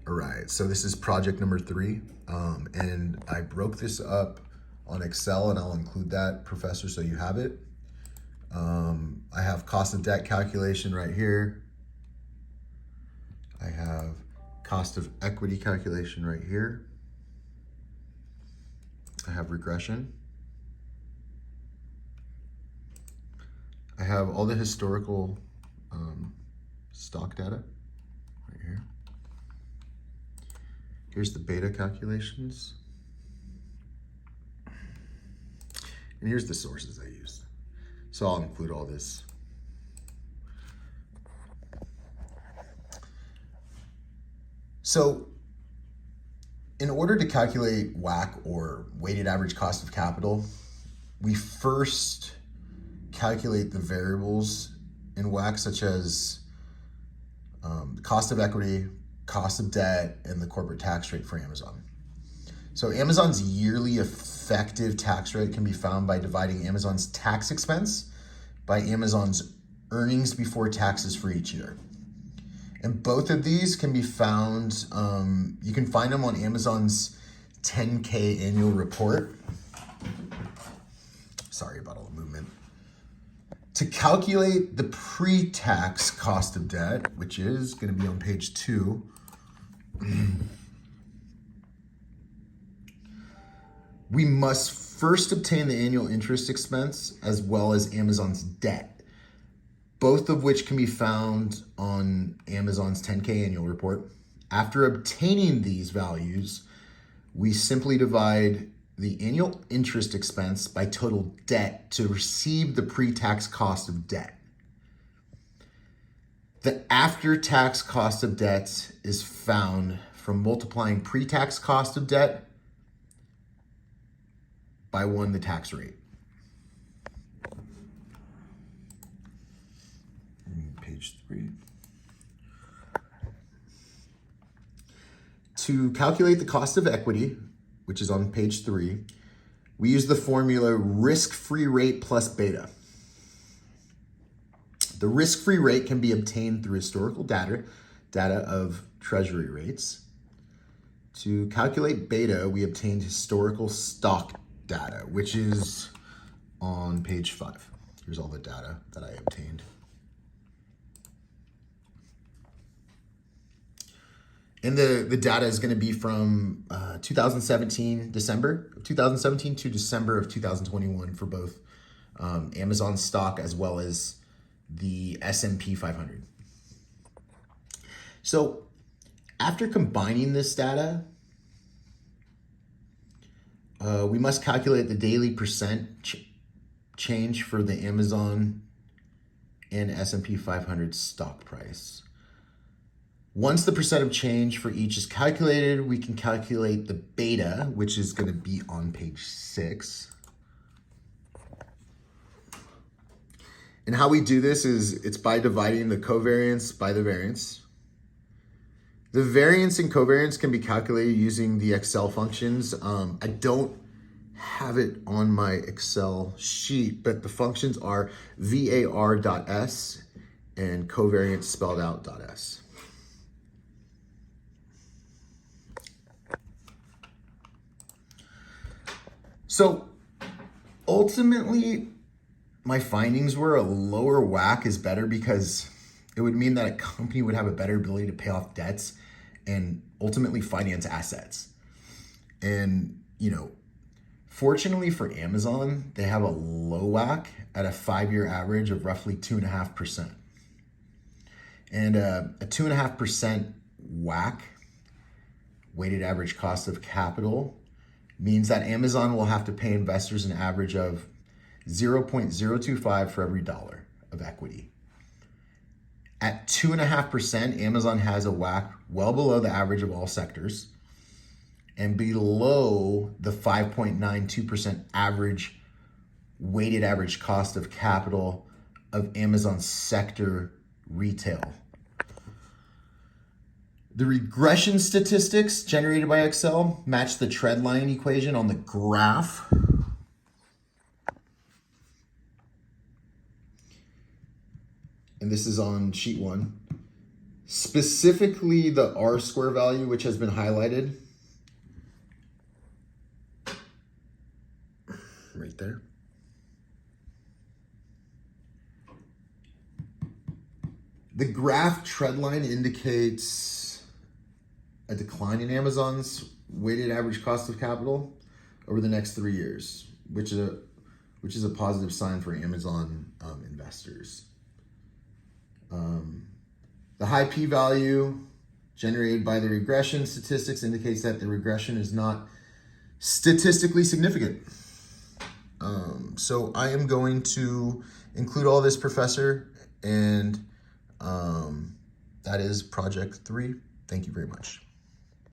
All right, so this is project number 3, and I broke this up on Excel, and I'll include that, Professor, so you have it. I have cost of debt calculation right here. I have cost of equity calculation right here. I have regression. I have all the historical stock data right here. Here's the beta calculations. And here's the sources I used. So I'll include all this. So in order to calculate WACC, or weighted average cost of capital, we first calculate the variables in WACC, such as the cost of equity, cost of debt, and the corporate tax rate for Amazon. So Amazon's yearly effective tax rate can be found by dividing Amazon's tax expense by Amazon's earnings before taxes for each year. And both of these can be found, you can find them on Amazon's 10K annual report. Sorry about all the movement. To calculate the pre-tax cost of debt, which is going to be on page 2, we must first obtain the annual interest expense as well as Amazon's debt, both of which can be found on Amazon's 10K annual report. After obtaining these values, we simply divide the annual interest expense by total debt to receive the pre-tax cost of debt. The after-tax cost of debt is found from multiplying pre-tax cost of debt by 1, the tax rate. Page 3. To calculate the cost of equity, which is on page 3, we use the formula risk-free rate plus beta. The risk-free rate can be obtained through historical data of treasury rates. To calculate beta, we obtained historical stock data, which is on page 5. Here's all the data that I obtained. And the data is going to be from 2017 to December of 2021 for both Amazon stock as well as the S&P 500. So after combining this data, we must calculate the daily percent change for the Amazon and S&P 500 stock price. Once the percent of change for each is calculated, we can calculate the beta, which is going to be on page 6. And how we do this is it's by dividing the covariance by the variance. The variance and covariance can be calculated using the Excel functions. I don't have it on my Excel sheet, but the functions are var.s and covariance spelled out .s. So ultimately, my findings were a lower WACC is better because it would mean that a company would have a better ability to pay off debts and ultimately finance assets. And, fortunately for Amazon, they have a low WACC at a 5-year average of roughly 2.5%. And a 2.5% WACC, weighted average cost of capital, means that Amazon will have to pay investors an average of 0.025 for every dollar of equity. At 2.5%, Amazon has a WACC well below the average of all sectors and below the 5.92% average weighted average cost of capital of Amazon's sector retail. The regression statistics generated by Excel match the trend line equation on the graph. And this is on sheet 1. Specifically the R-square value, which has been highlighted right there. The graph trend line indicates a decline in Amazon's weighted average cost of capital over the next 3 years, which is a positive sign for Amazon investors. The high p-value generated by the regression statistics indicates that the regression is not statistically significant. So I am going to include all this, Professor, and that is project 3. Thank you very much.